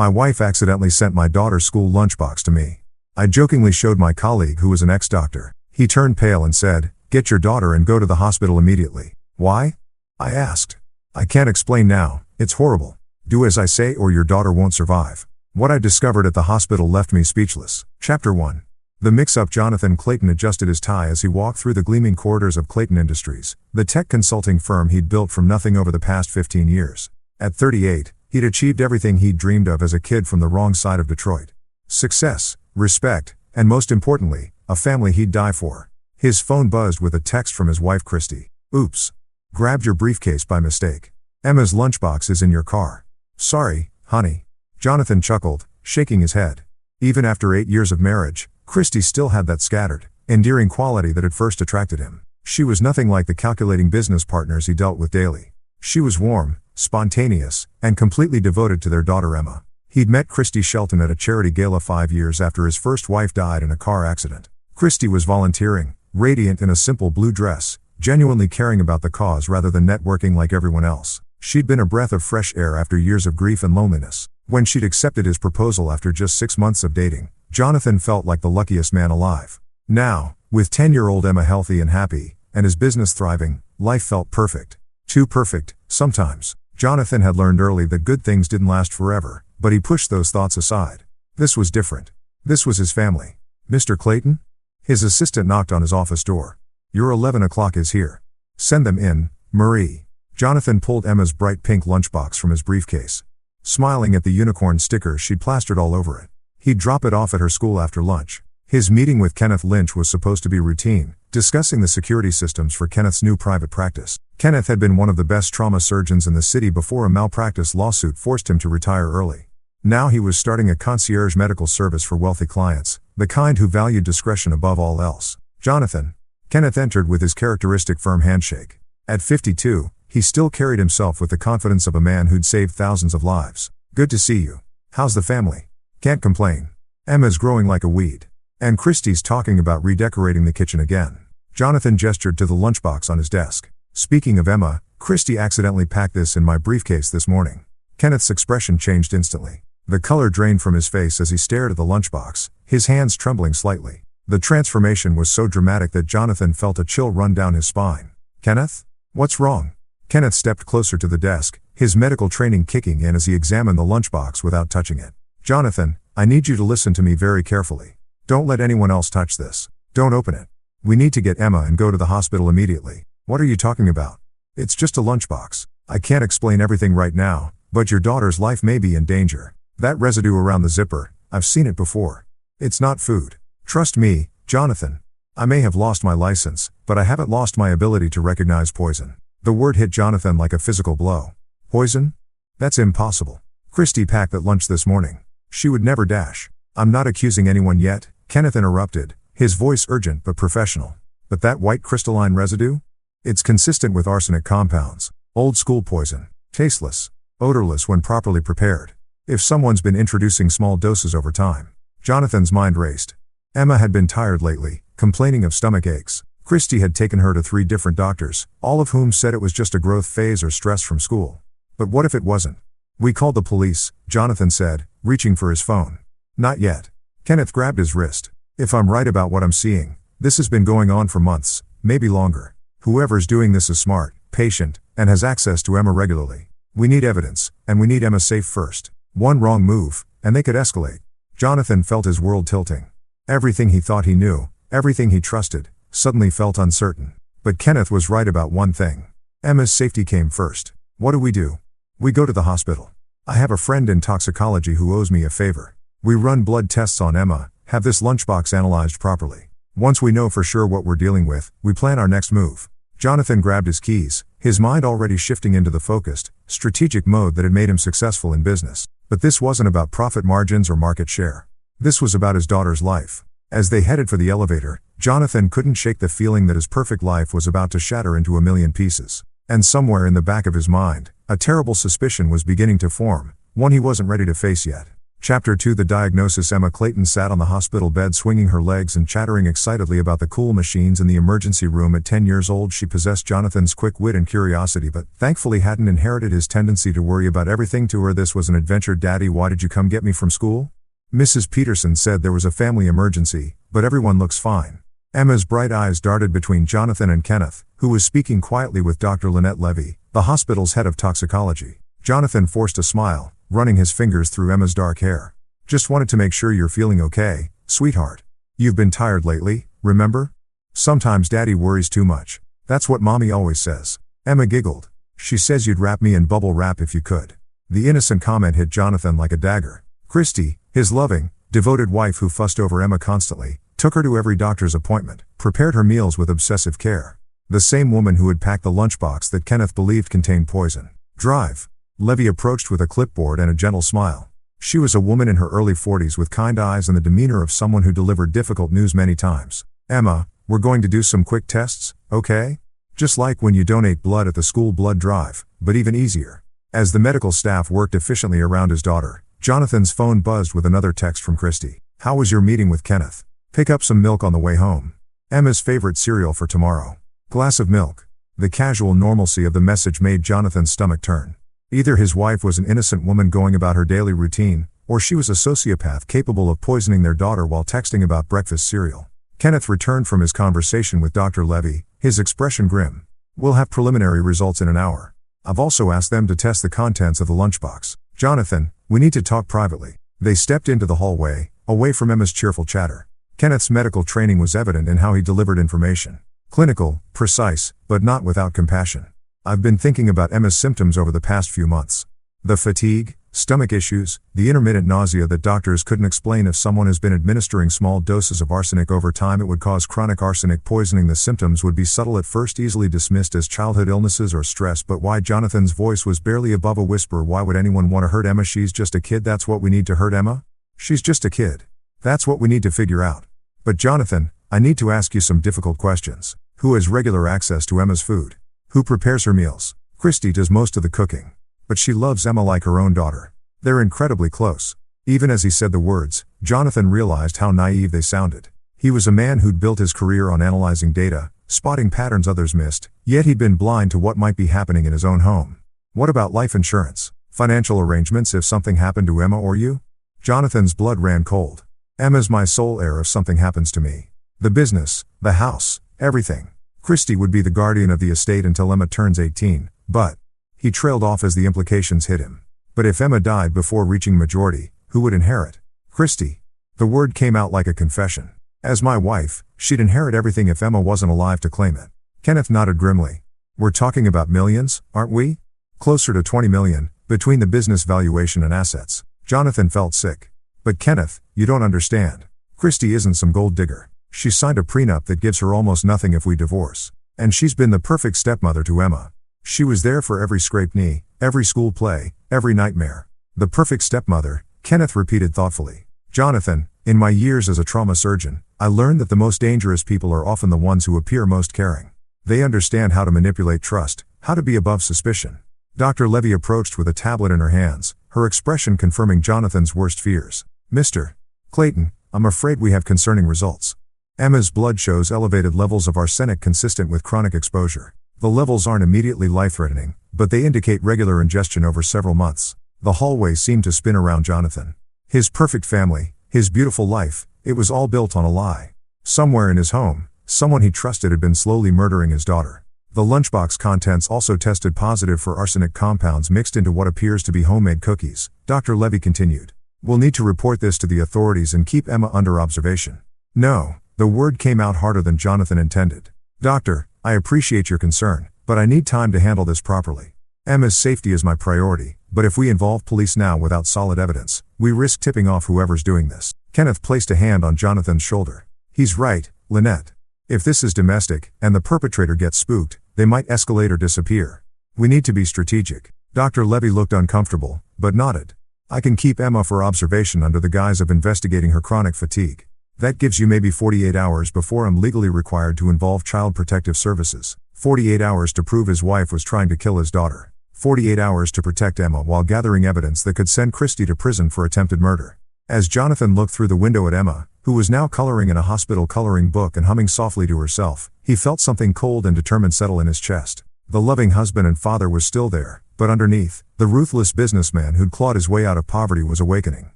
My wife accidentally sent my daughter's school lunchbox to me. I jokingly showed my colleague who was an ex-doctor. He turned pale and said, "Get your daughter and go to the hospital immediately." "Why?" I asked. "I can't explain now, it's horrible. Do as I say or your daughter won't survive." What I discovered at the hospital left me speechless. Chapter 1. The mix-up. Jonathan Clayton adjusted his tie as he walked through the gleaming corridors of Clayton Industries, the tech consulting firm he'd built from nothing over the past 15 years. At 38, he'd achieved everything he'd dreamed of as a kid from the wrong side of Detroit. Success, respect, and most importantly, a family he'd die for. His phone buzzed with a text from his wife Christy. "Oops. Grabbed your briefcase by mistake. Emma's lunchbox is in your car." "Sorry, honey." Jonathan chuckled, shaking his head. Even after 8 years of marriage, Christy still had that scattered, endearing quality that had first attracted him. She was nothing like the calculating business partners he dealt with daily. She was warm, spontaneous, and completely devoted to their daughter Emma. He'd met Christy Shelton at a charity gala 5 years after his first wife died in a car accident. Christy was volunteering, radiant in a simple blue dress, genuinely caring about the cause rather than networking like everyone else. She'd been a breath of fresh air after years of grief and loneliness. When she'd accepted his proposal after just 6 months of dating, Jonathan felt like the luckiest man alive. Now, with 10-year-old Emma healthy and happy, and his business thriving, life felt perfect. Too perfect, sometimes. Jonathan had learned early that good things didn't last forever, but he pushed those thoughts aside. This was different. This was his family. "Mr. Clayton?" His assistant knocked on his office door. "Your 11 o'clock is here. Send them in, Marie." Jonathan pulled Emma's bright pink lunchbox from his briefcase. Smiling at the unicorn stickers she'd plastered all over it. He'd drop it off at her school after lunch. His meeting with Kenneth Lynch was supposed to be routine, discussing the security systems for Kenneth's new private practice. Kenneth had been one of the best trauma surgeons in the city before a malpractice lawsuit forced him to retire early. Now he was starting a concierge medical service for wealthy clients, the kind who valued discretion above all else. "Jonathan." Kenneth entered with his characteristic firm handshake. At 52, he still carried himself with the confidence of a man who'd saved thousands of lives. "Good to see you. How's the family?" "Can't complain. Emma's growing like a weed. And Christy's talking about redecorating the kitchen again." Jonathan gestured to the lunchbox on his desk. "Speaking of Emma, Christy accidentally packed this in my briefcase this morning." Kenneth's expression changed instantly. The color drained from his face as he stared at the lunchbox, his hands trembling slightly. The transformation was so dramatic that Jonathan felt a chill run down his spine. "Kenneth? What's wrong?" Kenneth stepped closer to the desk, his medical training kicking in as he examined the lunchbox without touching it. "Jonathan, I need you to listen to me very carefully. Don't let anyone else touch this. Don't open it. We need to get Emma and go to the hospital immediately." "What are you talking about?" "It's just a lunchbox. I can't explain everything right now, but your daughter's life may be in danger. That residue around the zipper, I've seen it before. It's not food. Trust me, Jonathan. I may have lost my license, but I haven't lost my ability to recognize poison." The word hit Jonathan like a physical blow. "Poison? That's impossible. Christy packed that lunch this morning. She would never dash." "I'm not accusing anyone yet," Kenneth interrupted, his voice urgent but professional. "But that white crystalline residue? It's consistent with arsenic compounds. Old school poison. Tasteless. Odorless when properly prepared. If someone's been introducing small doses over time." Jonathan's mind raced. Emma had been tired lately, complaining of stomach aches. Christy had taken her to 3 different doctors, all of whom said it was just a growth phase or stress from school. But what if it wasn't? "We called the police," Jonathan said, reaching for his phone. "Not yet." Kenneth grabbed his wrist. "If I'm right about what I'm seeing, this has been going on for months, maybe longer. Whoever's doing this is smart, patient, and has access to Emma regularly. We need evidence, and we need Emma safe first. One wrong move, and they could escalate." Jonathan felt his world tilting. Everything he thought he knew, everything he trusted, suddenly felt uncertain. But Kenneth was right about one thing. Emma's safety came first. "What do? We go to the hospital. I have a friend in toxicology who owes me a favor. We run blood tests on Emma, have this lunchbox analyzed properly. Once we know for sure what we're dealing with, we plan our next move." Jonathan grabbed his keys, his mind already shifting into the focused, strategic mode that had made him successful in business. But this wasn't about profit margins or market share. This was about his daughter's life. As they headed for the elevator, Jonathan couldn't shake the feeling that his perfect life was about to shatter into a million pieces. And somewhere in the back of his mind, a terrible suspicion was beginning to form, one he wasn't ready to face yet. Chapter 2 The diagnosis Emma Clayton sat on the hospital bed swinging her legs and chattering excitedly about the cool machines in the emergency room. At 10 years old she possessed Jonathan's quick wit and curiosity but thankfully hadn't inherited his tendency to worry about everything. To her this was an adventure. Daddy, why did you come get me from school? Mrs. Peterson said there was a family emergency, but everyone looks fine. Emma's bright eyes darted between Jonathan and Kenneth, who was speaking quietly with Dr. Lynette Levy, the hospital's head of toxicology. Jonathan forced a smile, running his fingers through Emma's dark hair. Just wanted to make sure you're feeling okay, sweetheart. You've been tired lately, remember? Sometimes Daddy worries too much. That's what Mommy always says. Emma giggled. She says you'd wrap me in bubble wrap if you could. The innocent comment hit Jonathan like a dagger. Christy, his loving, devoted wife who fussed over Emma constantly, took her to every doctor's appointment, prepared her meals with obsessive care. The same woman who had packed the lunchbox that Kenneth believed contained poison. Drive. Levy approached with a clipboard and a gentle smile. She was a woman in her early 40s with kind eyes and the demeanor of someone who delivered difficult news many times. Emma, we're going to do some quick tests, okay? Just like when you donate blood at the school blood drive, but even easier. As the medical staff worked efficiently around his daughter, Jonathan's phone buzzed with another text from Christy. How was your meeting with Kenneth? Pick up some milk on the way home. Emma's favorite cereal for tomorrow. Glass of milk. The casual normalcy of the message made Jonathan's stomach turn. Either his wife was an innocent woman going about her daily routine, or she was a sociopath capable of poisoning their daughter while texting about breakfast cereal. Kenneth returned from his conversation with Dr. Levy, his expression grim. We'll have preliminary results in an hour. I've also asked them to test the contents of the lunchbox. Jonathan, we need to talk privately. They stepped into the hallway, away from Emma's cheerful chatter. Kenneth's medical training was evident in how he delivered information. Clinical, precise, but not without compassion. I've been thinking about Emma's symptoms over the past few months. The fatigue, stomach issues, the intermittent nausea that doctors couldn't explain. If someone has been administering small doses of arsenic over time, it would cause chronic arsenic poisoning. The symptoms would be subtle at first, easily dismissed as childhood illnesses or stress. But why? Jonathan's voice was barely above a whisper. Why would anyone want to hurt Emma? She's just a kid. That's what we need to hurt Emma? She's just a kid. That's what we need to figure out. But Jonathan, I need to ask you some difficult questions. Who has regular access to Emma's food? Who prepares her meals? Christy does most of the cooking. But she loves Emma like her own daughter. They're incredibly close. Even as he said the words, Jonathan realized how naive they sounded. He was a man who'd built his career on analyzing data, spotting patterns others missed, yet he'd been blind to what might be happening in his own home. What about life insurance? Financial arrangements if something happened to Emma or you? Jonathan's blood ran cold. Emma's my sole heir if something happens to me. The business, the house, everything. Christy would be the guardian of the estate until Emma turns 18, but... He trailed off as the implications hit him. But if Emma died before reaching majority, who would inherit? Christy. The word came out like a confession. As my wife, she'd inherit everything if Emma wasn't alive to claim it. Kenneth nodded grimly. We're talking about millions, aren't we? Closer to 20 million, between the business valuation and assets. Jonathan felt sick. But Kenneth, you don't understand. Christy isn't some gold digger. She signed a prenup that gives her almost nothing if we divorce. And she's been the perfect stepmother to Emma. She was there for every scraped knee, every school play, every nightmare. The perfect stepmother, Kenneth repeated thoughtfully. Jonathan, in my years as a trauma surgeon, I learned that the most dangerous people are often the ones who appear most caring. They understand how to manipulate trust, how to be above suspicion. Dr. Levy approached with a tablet in her hands, her expression confirming Jonathan's worst fears. Mr. Clayton, I'm afraid we have concerning results. Emma's blood shows elevated levels of arsenic consistent with chronic exposure. The levels aren't immediately life-threatening, but they indicate regular ingestion over several months. The hallway seemed to spin around Jonathan. His perfect family, his beautiful life, it was all built on a lie. Somewhere in his home, someone he trusted had been slowly murdering his daughter. The lunchbox contents also tested positive for arsenic compounds mixed into what appears to be homemade cookies. Dr. Levy continued. We'll need to report this to the authorities and keep Emma under observation. No, the word came out harder than Jonathan intended. Doctor, I appreciate your concern, but I need time to handle this properly. Emma's safety is my priority, but if we involve police now without solid evidence, we risk tipping off whoever's doing this. Kenneth placed a hand on Jonathan's shoulder. He's right, Lynette. If this is domestic, and the perpetrator gets spooked, they might escalate or disappear. We need to be strategic. Dr. Levy looked uncomfortable, but nodded. I can keep Emma for observation under the guise of investigating her chronic fatigue. That gives you maybe 48 hours before I'm legally required to involve Child Protective Services. 48 hours to prove his wife was trying to kill his daughter. 48 hours to protect Emma while gathering evidence that could send Christy to prison for attempted murder. As Jonathan looked through the window at Emma, who was now coloring in a hospital coloring book and humming softly to herself, he felt something cold and determined settle in his chest. The loving husband and father was still there, but underneath, the ruthless businessman who'd clawed his way out of poverty was awakening.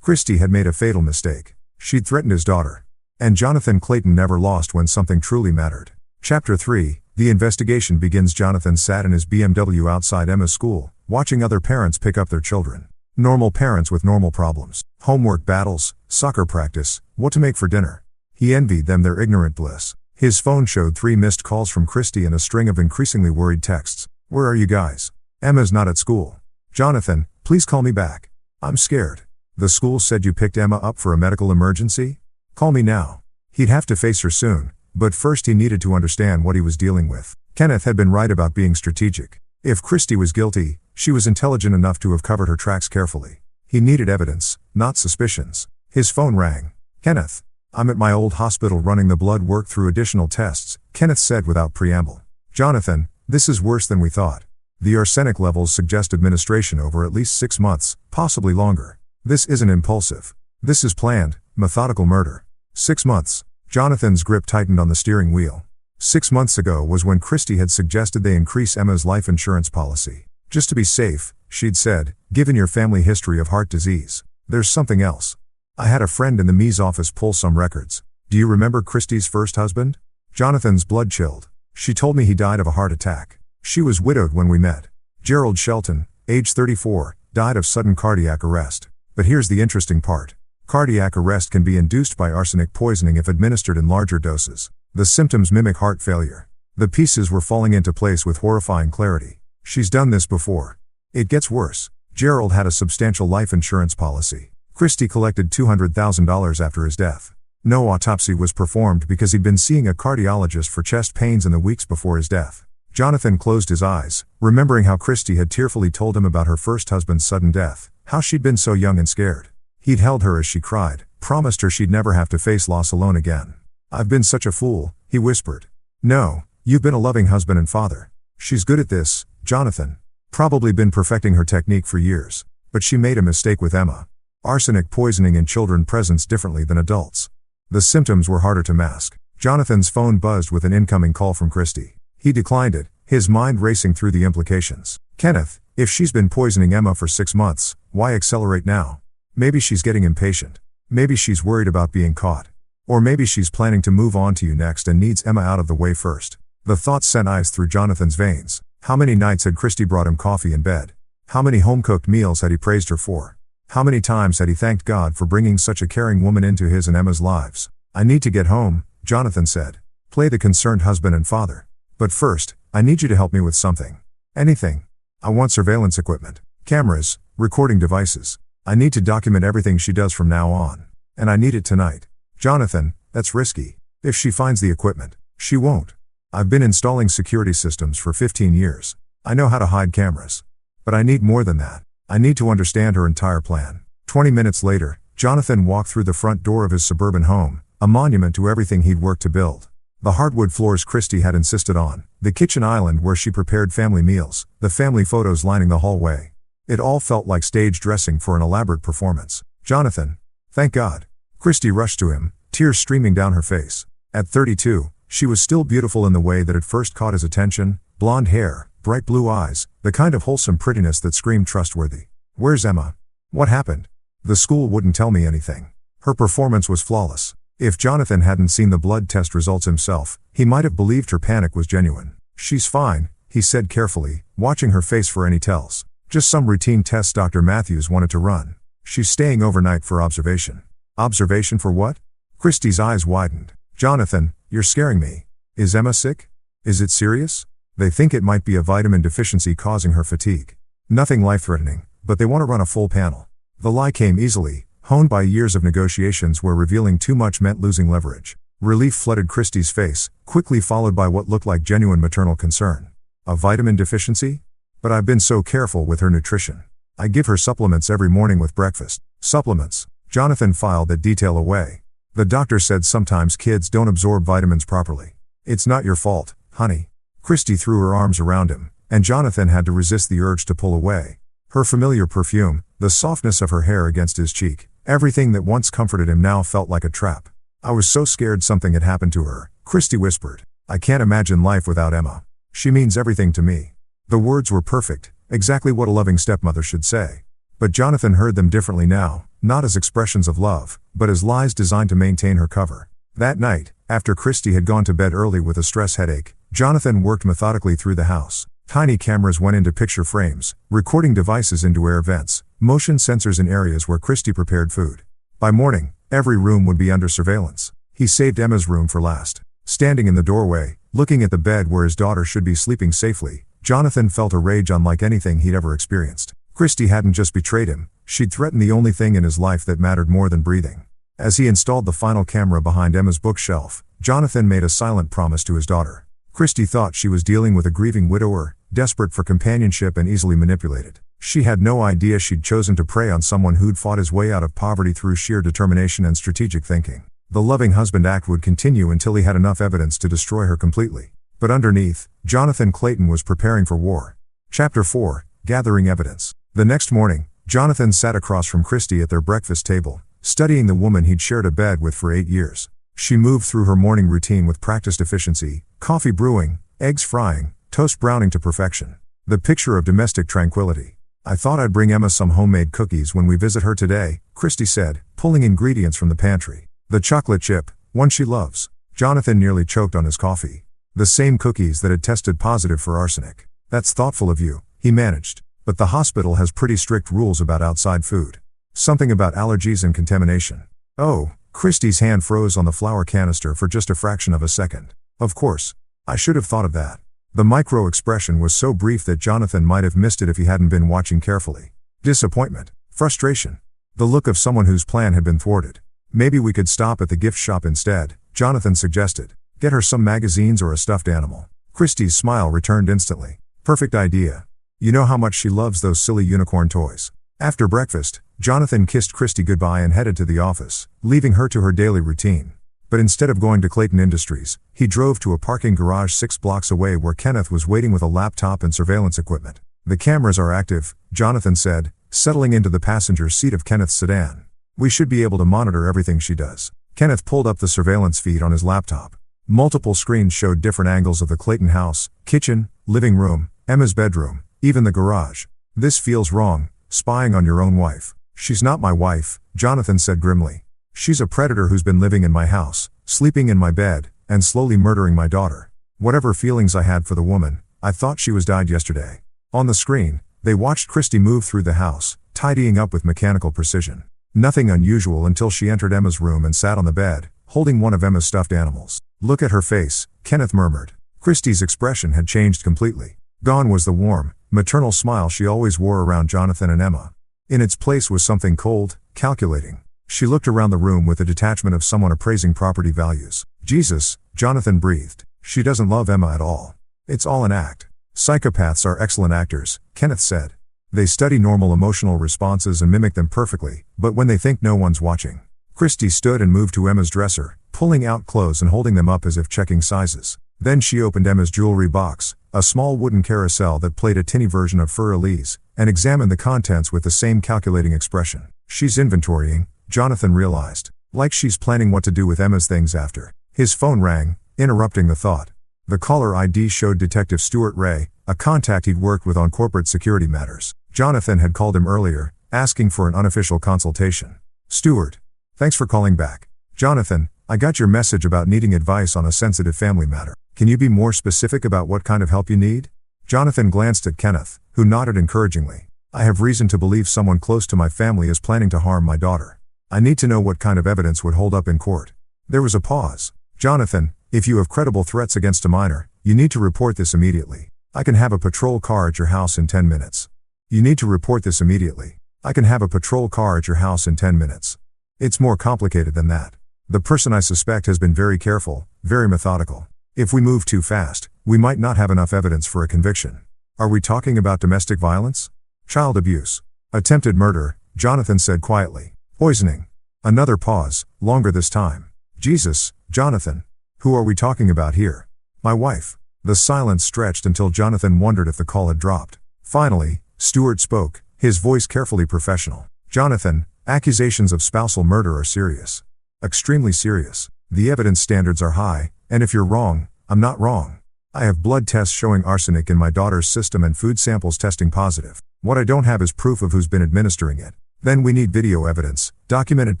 Christy had made a fatal mistake. She'd threatened his daughter. And Jonathan Clayton never lost when something truly mattered. Chapter 3, the investigation begins. Jonathan sat in his BMW outside Emma's school, watching other parents pick up their children. Normal parents with normal problems. Homework battles, soccer practice, what to make for dinner. He envied them their ignorant bliss. His phone showed 3 missed calls from Christy and a string of increasingly worried texts. Where are you guys? Emma's not at school. Jonathan, please call me back. I'm scared. The school said you picked Emma up for a medical emergency? Call me now. He'd have to face her soon, but first he needed to understand what he was dealing with. Kenneth had been right about being strategic. If Christy was guilty, she was intelligent enough to have covered her tracks carefully. He needed evidence, not suspicions. His phone rang. Kenneth. I'm at my old hospital running the blood work through additional tests, Kenneth said without preamble. Jonathan, this is worse than we thought. The arsenic levels suggest administration over at least 6 months, possibly longer. This isn't impulsive. This is planned, methodical murder. 6 months. Jonathan's grip tightened on the steering wheel. 6 months ago was when Christy had suggested they increase Emma's life insurance policy. Just to be safe, she'd said, given your family history of heart disease. There's something else. I had a friend in the ME's office pull some records. Do you remember Christy's first husband? Jonathan's blood chilled. She told me he died of a heart attack. She was widowed when we met. Gerald Shelton, age 34, died of sudden cardiac arrest. But here's the interesting part. Cardiac arrest can be induced by arsenic poisoning if administered in larger doses. The symptoms mimic heart failure. The pieces were falling into place with horrifying clarity. She's done this before. It gets worse. Gerald had a substantial life insurance policy. Christy collected $200,000 after his death. No autopsy was performed because he'd been seeing a cardiologist for chest pains in the weeks before his death. Jonathan closed his eyes, remembering how Christy had tearfully told him about her first husband's sudden death, how she'd been so young and scared. He'd held her as she cried, promised her she'd never have to face loss alone again. I've been such a fool, he whispered. No, you've been a loving husband and father. She's good at this, Jonathan. Probably been perfecting her technique for years. But she made a mistake with Emma. Arsenic poisoning in children presents differently than adults. The symptoms were harder to mask. Jonathan's phone buzzed with an incoming call from Christy. He declined it, his mind racing through the implications. Kenneth, if she's been poisoning Emma for 6 months, why accelerate now? Maybe she's getting impatient. Maybe she's worried about being caught. Or maybe she's planning to move on to you next and needs Emma out of the way first. The thought sent ice through Jonathan's veins. How many nights had Christy brought him coffee in bed? How many home-cooked meals had he praised her for? How many times had he thanked God for bringing such a caring woman into his and Emma's lives? I need to get home, Jonathan said. Play the concerned husband and father. But first, I need you to help me with something. Anything. I want surveillance equipment, cameras, recording devices. I need to document everything she does from now on. And I need it tonight. Jonathan, that's risky. If she finds the equipment, she won't. I've been installing security systems for 15 years. I know how to hide cameras. But I need more than that. I need to understand her entire plan. 20 minutes later, Jonathan walked through the front door of his suburban home, a monument to everything he'd worked to build. The hardwood floors Christy had insisted on, the kitchen island where she prepared family meals, the family photos lining the hallway. It all felt like stage dressing for an elaborate performance. Jonathan. Thank God. Christy rushed to him, tears streaming down her face. At 32, she was still beautiful in the way that had first caught his attention, blonde hair, bright blue eyes, the kind of wholesome prettiness that screamed trustworthy. Where's Emma? What happened? The school wouldn't tell me anything. Her performance was flawless. If Jonathan hadn't seen the blood test results himself, he might have believed her panic was genuine. She's fine, he said carefully, watching her face for any tells. Just some routine tests Dr. Matthews wanted to run. She's staying overnight for observation. Observation for what? Christy's eyes widened. Jonathan, you're scaring me. Is Emma sick? Is it serious? They think it might be a vitamin deficiency causing her fatigue. Nothing life-threatening, but they want to run a full panel. The lie came easily, honed by years of negotiations where revealing too much meant losing leverage. Relief flooded Christy's face, quickly followed by what looked like genuine maternal concern. A vitamin deficiency? But I've been so careful with her nutrition. I give her supplements every morning with breakfast. Supplements. Jonathan filed that detail away. The doctor said sometimes kids don't absorb vitamins properly. It's not your fault, honey. Christy threw her arms around him, and Jonathan had to resist the urge to pull away. Her familiar perfume, the softness of her hair against his cheek, everything that once comforted him now felt like a trap. I was so scared something had happened to her, Christy whispered. I can't imagine life without Emma. She means everything to me. The words were perfect, exactly what a loving stepmother should say. But Jonathan heard them differently now, not as expressions of love, but as lies designed to maintain her cover. That night, after Christy had gone to bed early with a stress headache, Jonathan worked methodically through the house. Tiny cameras went into picture frames, recording devices into air vents, motion sensors in areas where Christy prepared food. By morning, every room would be under surveillance. He saved Emma's room for last. Standing in the doorway, looking at the bed where his daughter should be sleeping safely, Jonathan felt a rage unlike anything he'd ever experienced. Christy hadn't just betrayed him, she'd threatened the only thing in his life that mattered more than breathing. As he installed the final camera behind Emma's bookshelf, Jonathan made a silent promise to his daughter. Christy thought she was dealing with a grieving widower, desperate for companionship and easily manipulated. She had no idea she'd chosen to prey on someone who'd fought his way out of poverty through sheer determination and strategic thinking. The loving husband act would continue until he had enough evidence to destroy her completely. But underneath, Jonathan Clayton was preparing for war. Chapter 4, Gathering Evidence. The next morning, Jonathan sat across from Christy at their breakfast table, studying the woman he'd shared a bed with for 8 years. She moved through her morning routine with practiced efficiency, coffee brewing, eggs frying, toast browning to perfection. The picture of domestic tranquility. I thought I'd bring Emma some homemade cookies when we visit her today, Christy said, pulling ingredients from the pantry. The chocolate chip, one she loves. Jonathan nearly choked on his coffee. The same cookies that had tested positive for arsenic. That's thoughtful of you, he managed. But the hospital has pretty strict rules about outside food. Something about allergies and contamination. Oh, Christy's hand froze on the flour canister for just a fraction of a second. Of course. I should have thought of that. The micro-expression was so brief that Jonathan might have missed it if he hadn't been watching carefully. Disappointment. Frustration. The look of someone whose plan had been thwarted. Maybe we could stop at the gift shop instead, Jonathan suggested. Get her some magazines or a stuffed animal. Christy's smile returned instantly. Perfect idea. You know how much she loves those silly unicorn toys. After breakfast, Jonathan kissed Christy goodbye and headed to the office, leaving her to her daily routine. But instead of going to Clayton Industries, he drove to a parking garage 6 blocks away where Kenneth was waiting with a laptop and surveillance equipment. The cameras are active, Jonathan said, settling into the passenger seat of Kenneth's sedan. We should be able to monitor everything she does. Kenneth pulled up the surveillance feed on his laptop. Multiple screens showed different angles of the Clayton house, kitchen, living room, Emma's bedroom, even the garage. This feels wrong, spying on your own wife. She's not my wife, Jonathan said grimly. She's a predator who's been living in my house, sleeping in my bed, and slowly murdering my daughter. Whatever feelings I had for the woman, I thought she was died yesterday. On the screen, they watched Christy move through the house, tidying up with mechanical precision. Nothing unusual until she entered Emma's room and sat on the bed, holding one of Emma's stuffed animals. Look at her face, Kenneth murmured. Christy's expression had changed completely. Gone was the warm, maternal smile she always wore around Jonathan and Emma. In its place was something cold, calculating. She looked around the room with the detachment of someone appraising property values. Jesus, Jonathan breathed. She doesn't love Emma at all. It's all an act. Psychopaths are excellent actors, Kenneth said. They study normal emotional responses and mimic them perfectly, but when they think no one's watching. Christy stood and moved to Emma's dresser, pulling out clothes and holding them up as if checking sizes. Then she opened Emma's jewelry box, a small wooden carousel that played a tinny version of Fur Elise, and examined the contents with the same calculating expression. She's inventorying, Jonathan realized. Like she's planning what to do with Emma's things after. His phone rang, interrupting the thought. The caller ID showed Detective Stuart Ray, a contact he'd worked with on corporate security matters. Jonathan had called him earlier, asking for an unofficial consultation. Stuart. Thanks for calling back. Jonathan, I got your message about needing advice on a sensitive family matter. Can you be more specific about what kind of help you need? Jonathan glanced at Kenneth, who nodded encouragingly. I have reason to believe someone close to my family is planning to harm my daughter. I need to know what kind of evidence would hold up in court. There was a pause. Jonathan, if you have credible threats against a minor, you need to report this immediately. I can have a patrol car at your house in 10 minutes. You need to report this immediately. I can have a patrol car at your house in 10 minutes. It's more complicated than that. The person I suspect has been very careful, very methodical. If we move too fast, we might not have enough evidence for a conviction. Are we talking about domestic violence? Child abuse. Attempted murder, Jonathan said quietly. Poisoning. Another pause, longer this time. Jesus, Jonathan. Who are we talking about here? My wife. The silence stretched until Jonathan wondered if the call had dropped. Finally, Stewart spoke, his voice carefully professional. "Jonathan, accusations of spousal murder are serious. Extremely serious. The evidence standards are high, and if you're wrong, I'm not wrong. I have blood tests showing arsenic in my daughter's system and food samples testing positive. What I don't have is proof of who's been administering it. Then we need video evidence, documented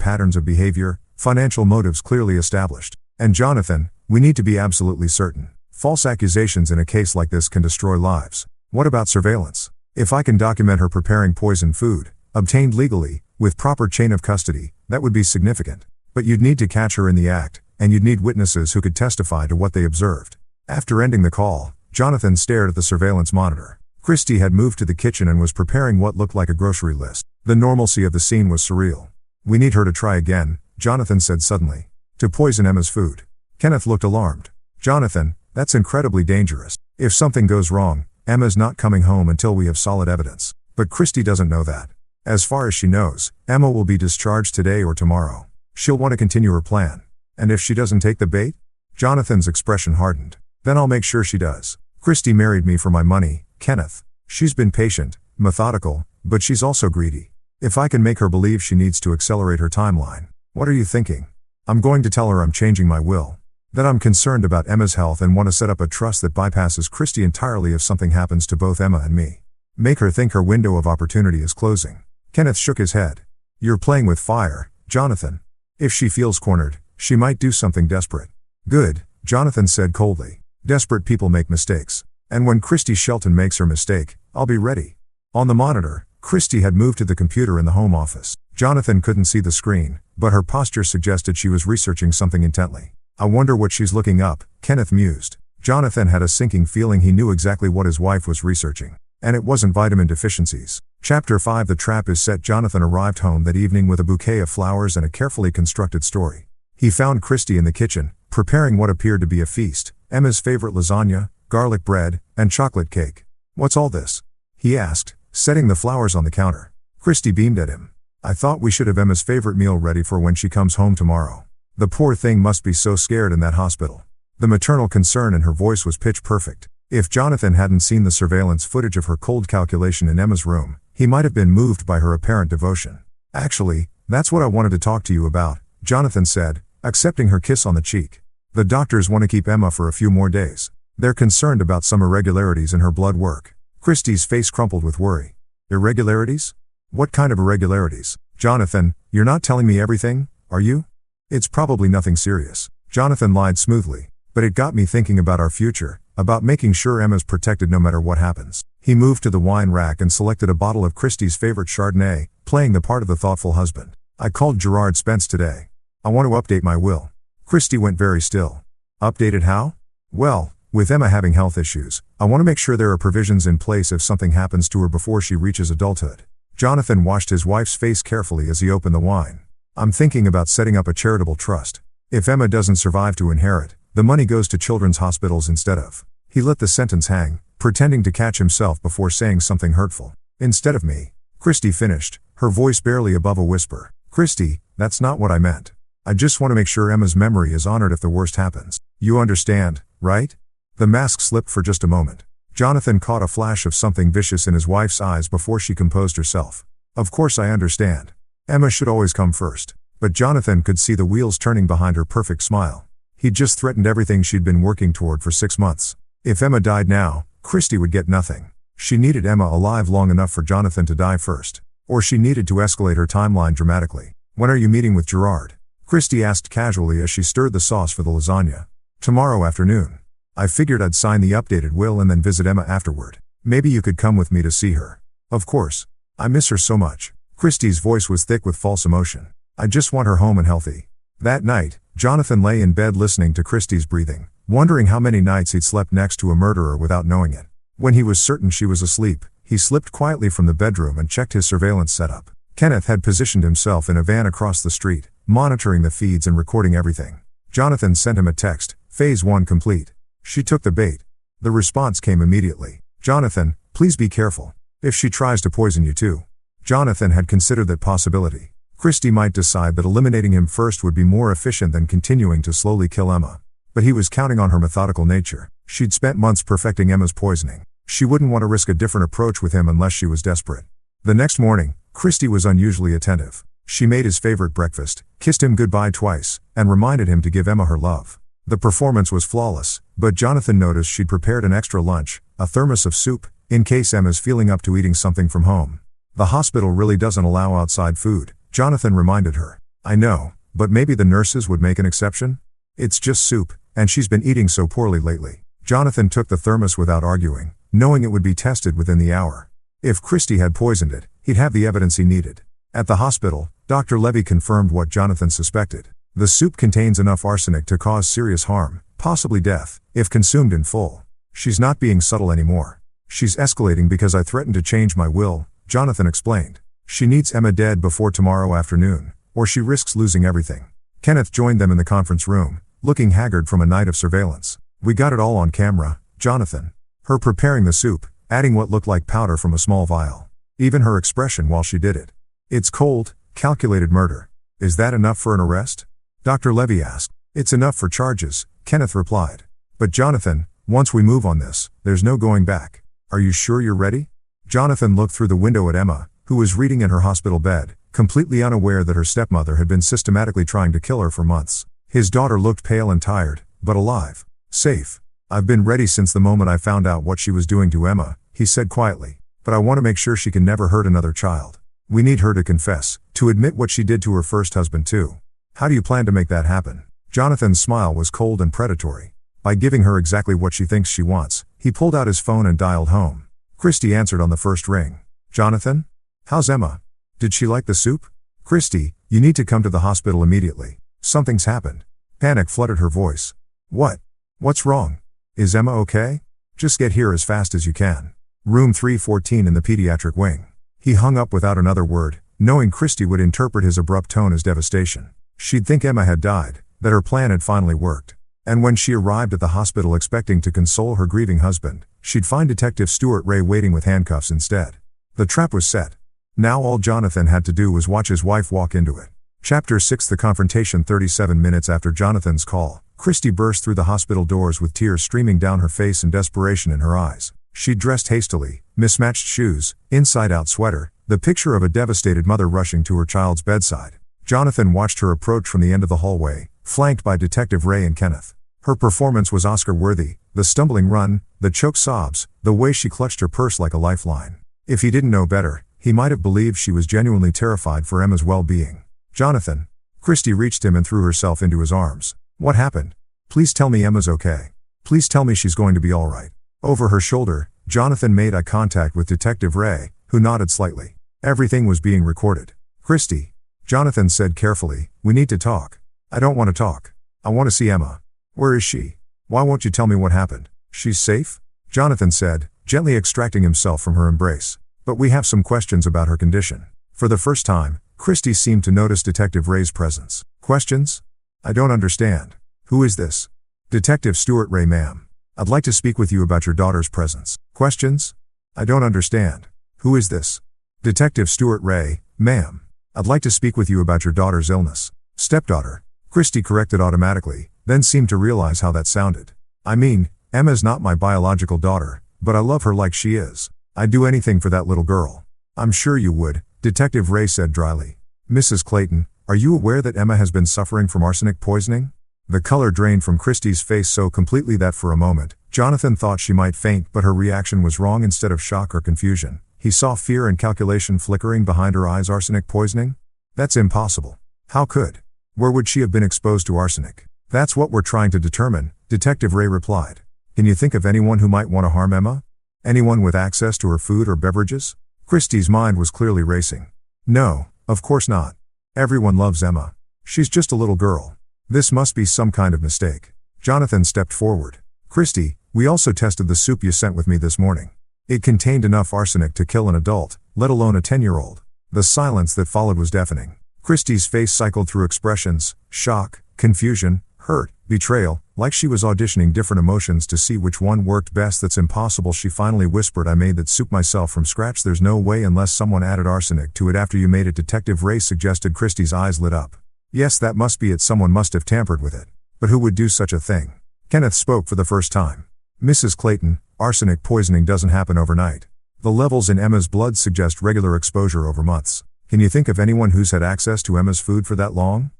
patterns of behavior, financial motives clearly established. And Jonathan, we need to be absolutely certain. False accusations in a case like this can destroy lives. What about surveillance? If I can document her preparing poisoned food, obtained legally, with proper chain of custody, that would be significant. But you'd need to catch her in the act, and you'd need witnesses who could testify to what they observed." After ending the call, Jonathan stared at the surveillance monitor. Christy had moved to the kitchen and was preparing what looked like a grocery list. The normalcy of the scene was surreal. "We need her to try again," Jonathan said suddenly. "To poison Emma's food." Kenneth looked alarmed. "Jonathan, that's incredibly dangerous. If something goes wrong, Emma's not coming home until we have solid evidence." But Christy doesn't know that. As far as she knows, Emma will be discharged today or tomorrow. She'll want to continue her plan. And if she doesn't take the bait? Jonathan's expression hardened. "Then I'll make sure she does. Christy married me for my money, Kenneth. She's been patient, methodical, but she's also greedy. If I can make her believe she needs to accelerate her timeline." "What are you thinking?" "I'm going to tell her I'm changing my will. That I'm concerned about Emma's health and want to set up a trust that bypasses Christy entirely if something happens to both Emma and me. Make her think her window of opportunity is closing." Kenneth shook his head. "You're playing with fire, Jonathan. If she feels cornered, she might do something desperate." "Good," Jonathan said coldly. "Desperate people make mistakes. And when Christy Shelton makes her mistake, I'll be ready." On the monitor, Christy had moved to the computer in the home office. Jonathan couldn't see the screen, but her posture suggested she was researching something intently. "I wonder what she's looking up," Kenneth mused. Jonathan had a sinking feeling he knew exactly what his wife was researching. And it wasn't vitamin deficiencies. Chapter 5. The trap is set. Jonathan arrived home that evening with a bouquet of flowers and a carefully constructed story. He found Christy in the kitchen, preparing what appeared to be a feast, Emma's favorite lasagna, garlic bread, and chocolate cake. "What's all this?" he asked, setting the flowers on the counter. Christy beamed at him. "I thought we should have Emma's favorite meal ready for when she comes home tomorrow. The poor thing must be so scared in that hospital." The maternal concern in her voice was pitch perfect. If Jonathan hadn't seen the surveillance footage of her cold calculation in Emma's room, he might have been moved by her apparent devotion. "Actually, that's what I wanted to talk to you about," Jonathan said, accepting her kiss on the cheek. "The doctors want to keep Emma for a few more days. They're concerned about some irregularities in her blood work." Christy's face crumpled with worry. "Irregularities? What kind of irregularities?" "Jonathan, you're not telling me everything, are you?" "It's probably nothing serious." Jonathan lied smoothly. "But it got me thinking about our future, about making sure Emma's protected no matter what happens." He moved to the wine rack and selected a bottle of Christy's favorite Chardonnay, playing the part of the thoughtful husband. "I called Gerard Spence today. I want to update my will." Christy went very still. "Updated how?" "Well, with Emma having health issues, I want to make sure there are provisions in place if something happens to her before she reaches adulthood." Jonathan washed his wife's face carefully as he opened the wine. "I'm thinking about setting up a charitable trust. If Emma doesn't survive to inherit, the money goes to children's hospitals instead of." He let the sentence hang, pretending to catch himself before saying something hurtful. "Instead of me," Christy finished, her voice barely above a whisper. "Christy, that's not what I meant. I just want to make sure Emma's memory is honored if the worst happens. You understand, right?" The mask slipped for just a moment. Jonathan caught a flash of something vicious in his wife's eyes before she composed herself. "Of course I understand. Emma should always come first." But Jonathan could see the wheels turning behind her perfect smile. He'd just threatened everything she'd been working toward for 6 months. If Emma died now, Christy would get nothing. She needed Emma alive long enough for Jonathan to die first. Or she needed to escalate her timeline dramatically. "When are you meeting with Gerard?" Christy asked casually as she stirred the sauce for the lasagna. "Tomorrow afternoon. I figured I'd sign the updated will and then visit Emma afterward. Maybe you could come with me to see her." "Of course. I miss her so much." Christy's voice was thick with false emotion. "I just want her home and healthy." That night, Jonathan lay in bed listening to Christy's breathing, wondering how many nights he'd slept next to a murderer without knowing it. When he was certain she was asleep, he slipped quietly from the bedroom and checked his surveillance setup. Kenneth had positioned himself in a van across the street, monitoring the feeds and recording everything. Jonathan sent him a text, "Phase 1 complete." She took the bait. The response came immediately. "Jonathan, please be careful. If she tries to poison you too." Jonathan had considered that possibility. Christy might decide that eliminating him first would be more efficient than continuing to slowly kill Emma. But he was counting on her methodical nature. She'd spent months perfecting Emma's poisoning. She wouldn't want to risk a different approach with him unless she was desperate. The next morning, Christy was unusually attentive. She made his favorite breakfast, kissed him goodbye twice, and reminded him to give Emma her love. The performance was flawless, but Jonathan noticed she'd prepared an extra lunch, a thermos of soup, in case Emma's feeling up to eating something from home. The hospital really doesn't allow outside food, Jonathan reminded her. I know, but maybe the nurses would make an exception? It's just soup, and she's been eating so poorly lately. Jonathan took the thermos without arguing, knowing it would be tested within the hour. If Christy had poisoned it, he'd have the evidence he needed. At the hospital, Dr. Levy confirmed what Jonathan suspected. The soup contains enough arsenic to cause serious harm, possibly death, if consumed in full. She's not being subtle anymore. She's escalating because I threatened to change my will, Jonathan explained. She needs Emma dead before tomorrow afternoon, or she risks losing everything. Kenneth joined them in the conference room, looking haggard from a night of surveillance. We got it all on camera, Jonathan. Her preparing the soup, adding what looked like powder from a small vial. Even her expression while she did it. It's cold, calculated murder. Is that enough for an arrest? Dr. Levy asked. It's enough for charges, Kenneth replied. But Jonathan, once we move on this, there's no going back. Are you sure you're ready? Jonathan looked through the window at Emma, who was reading in her hospital bed, completely unaware that her stepmother had been systematically trying to kill her for months. His daughter looked pale and tired, but alive. Safe. I've been ready since the moment I found out what she was doing to Emma, he said quietly. But I want to make sure she can never hurt another child. We need her to confess, to admit what she did to her first husband too. How do you plan to make that happen? Jonathan's smile was cold and predatory. By giving her exactly what she thinks she wants, he pulled out his phone and dialed home. Christy answered on the first ring. Jonathan? How's Emma? Did she like the soup? Christy, you need to come to the hospital immediately. Something's happened. Panic flooded her voice. What? What's wrong? Is Emma okay? Just get here as fast as you can. Room 314 in the pediatric wing. He hung up without another word, knowing Christy would interpret his abrupt tone as devastation. She'd think Emma had died, that her plan had finally worked. And when she arrived at the hospital expecting to console her grieving husband, she'd find Detective Stuart Ray waiting with handcuffs instead. The trap was set. Now all Jonathan had to do was watch his wife walk into it. Chapter 6 The confrontation 37 minutes after Jonathan's call, Christy burst through the hospital doors with tears streaming down her face and desperation in her eyes. She'd dressed hastily, mismatched shoes, inside-out sweater, the picture of a devastated mother rushing to her child's bedside. Jonathan watched her approach from the end of the hallway, flanked by Detective Ray and Kenneth. Her performance was Oscar-worthy, the stumbling run, the choked sobs, the way she clutched her purse like a lifeline. If he didn't know better, he might have believed she was genuinely terrified for Emma's well-being. Jonathan. Christy reached him and threw herself into his arms. What happened? Please tell me Emma's okay. Please tell me she's going to be all right. Over her shoulder, Jonathan made eye contact with Detective Ray, who nodded slightly. Everything was being recorded. Christy. Jonathan said carefully, we need to talk. I don't want to talk. I want to see Emma. Where is she? Why won't you tell me what happened? She's safe? Jonathan said, gently extracting himself from her embrace. But we have some questions about her condition. For the first time, Christy seemed to notice Detective Ray's presence. Questions? I don't understand. Who is this? Detective Stuart Ray, ma'am. I'd like to speak with you about your daughter's presence. Questions? I don't understand. Who is this? Detective Stuart Ray, ma'am. I'd like to speak with you about your daughter's illness. Stepdaughter. Christy corrected automatically, then seemed to realize how that sounded. I mean, Emma's not my biological daughter, but I love her like she is. I'd do anything for that little girl. I'm sure you would, Detective Ray said dryly. Mrs. Clayton, are you aware that Emma has been suffering from arsenic poisoning? The color drained from Christy's face so completely that for a moment, Jonathan thought she might faint, but her reaction was wrong. Instead of shock or confusion, he saw fear and calculation flickering behind her eyes. Arsenic poisoning? That's impossible. How could? Where would she have been exposed to arsenic? That's what we're trying to determine, Detective Ray replied. Can you think of anyone who might want to harm Emma? Anyone with access to her food or beverages? Christy's mind was clearly racing. No, of course not. Everyone loves Emma. She's just a little girl. This must be some kind of mistake. Jonathan stepped forward. Christy, we also tested the soup you sent with me this morning. It contained enough arsenic to kill an adult, let alone a 10-year-old. The silence that followed was deafening. Christy's face cycled through expressions: shock, confusion, hurt, betrayal, like she was auditioning different emotions to see which one worked best. That's impossible, she finally whispered. I made that soup myself from scratch. There's no way unless someone added arsenic to it after you made it, Detective Ray suggested. Christy's eyes lit up. Yes, that must be it. Someone must have tampered with it. But who would do such a thing? Kenneth spoke for the first time. Mrs. Clayton, arsenic poisoning doesn't happen overnight. The levels in Emma's blood suggest regular exposure over months. Can you think of anyone who's had access to Emma's food for that long?